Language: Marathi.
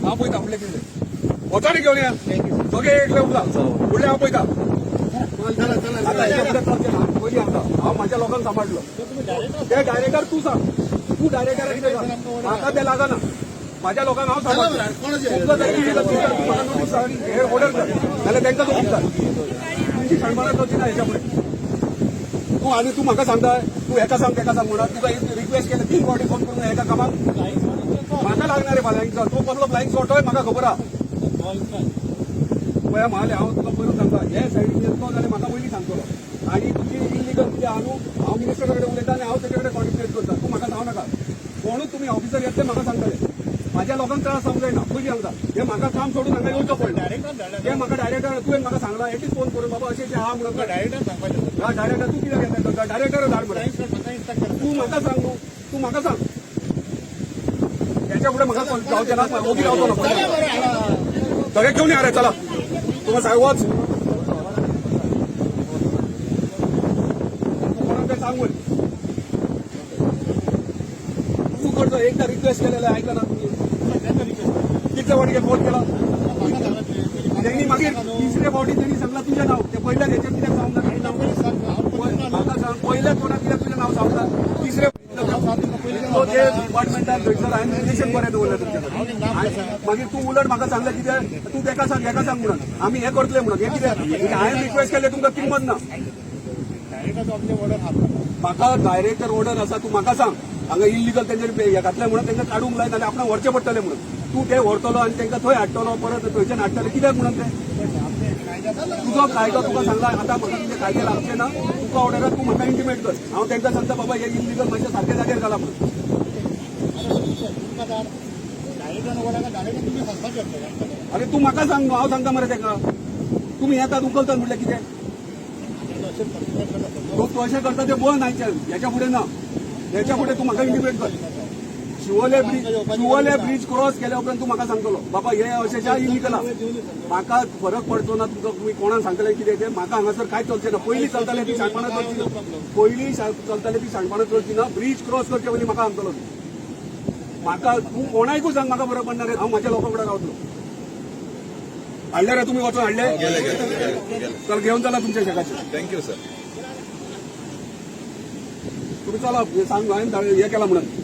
हांव पळयता फुडले किल्ले वचा न्ही घेवन या दोगे एकले उरला फुडले हांव पळयता आता हेच्या फुडें चलचें ना पयलीं आमकां हांव म्हाज्या लोकांक सांबाळटलो ते डायरेक्टर तूं सांग तूं डायरेक्टर कितें सांग म्हाका तें लागना माझ्या लोकांना हांव सांबाळटलो म्हाका नोटीस हेर ऑर्डर कर जाल्यार तांकां तो दिता तुमची सांबाळ करची ना हेच्या फुडें तूं आनी तूं म्हाका सांगता तूं हेका सांग तेका सांग म्हणून तुका रिक्वेस्ट केलें 3 फावटी फोन करून हेका कामाक म्हाका लागना रे फाल्यांचो तो कसलो फ्लायंग शॉट होय म्हाका खबर आहा पळय म्हाले हांव तुका पयलू सांगता हे सायडीन येतलो जाल्यार म्हाका पयलीं सांगतलो आनी तुजी इलिगल कितें आहा न्हू हांव मिनिस्टरा कडेन उलयता आनी हांव तेजे कडेन कॉन्टेक्ट करता तूं म्हाका सांगू नाका कोणूच तुमी ऑफिसर येतले म्हाका सांगतले माझ्या लोकांक त्रास जावंक जायना पयलीं सांगता हे म्हाका काम सोडून हांगा येवचो पडलें हे म्हाका डायरेक्टर तुवें म्हाका सांगला एटलीस्ट फोन करून बाबा अशें आहा म्हणून डायरेक्टर सांगपाचें डायरेक्टर तूं कित्याक येता डायरेक्टर धाड मरे तूं म्हाका सांग न्हू तूं म्हाका सांग त्याच्या फुडें म्हाका जावचें ना ओगी रावतलो सगळे घेवन या रे चला तुका सांग वच कोणाक तें सांग तू करतो एकदा रिक्वेस्ट केलेलं ऐकलं ना तुम्ही कितल्या फावटी फोन केला त्यांनी मागीर तिसऱ्या फावटी त्यांनी सांगला तुझे नाव ते पहिल्या ह्याच्यात कित्याक सांगला म्हाका सांग पहिल्या कोणाक कित्याक तुझें नाव सांगता तिसरे ते डिपार्टमेंटान थंयसर हांवें रिलेशन बरें दवरलें तुमचे मागीर तूं उलट म्हाका सांगलें कितें तूं तेका सांग म्हणून आमी हें करतले म्हणून हें कितें हांवें रिक्वेस्ट केलें तुमकां किंमत ना म्हाका डायरेक्टर ऑर्डर आसा तूं म्हाका सांग हांगा इलिगल तेंच्यानी हे घातलें म्हणून तांकां काडूंक लाय नाल्यार आपणाक व्हरचें पडटलें म्हणून तूं ते व्हरतलो आनी तांकां थंय हाडटलो परत थंयच्यान हाडटले कित्याक म्हणून तें तुजो कायदो तुका सांगला आतां म्हाका तुजे कायदे लागचे ना तुका ऑर्डराक तूं म्हाका इंटिमेट कर हांव तांकां सांगता बाबा हे इलिगल मातशें सारके जाग्यार घाला म्हणून अरे तूं म्हाका सांग न्हू हांव सांगता मरे ताका तुमी येतात उखलतात म्हटल्यार कितें तूं अशें करता तें बंद आयच्यान हेच्या फुडें ना हेच्या फुडें तूं म्हाका इंटिमेट कर शिवोले ब्रिज क्रॉस केल्या उपरांत तू म्हाका सांगतलो बाबा हे अशें इलिगल आहा म्हाका फरक पडचो ना तुका तुमी कोणाक सांगतले कितें तें म्हाका हांगासर कांय चलचें ना पयलीं चलतालें ती शाणपणां करची ना पयलीं चलतालें ती शाणपणां करची ना ब्रिज क्रॉस करचे पयलीं म्हाका सांगतलो म्हाका तूं कोणाकूय सांग म्हाका बरं पडना रे हांव म्हाज्या लोकां कडेन रावतलो हाडले रे तुमी वचून हाडले तर घेवन चला तुमच्या शेकाचे थँक्यू सर तुम्ही चला सांग हांवें हे केला म्हणून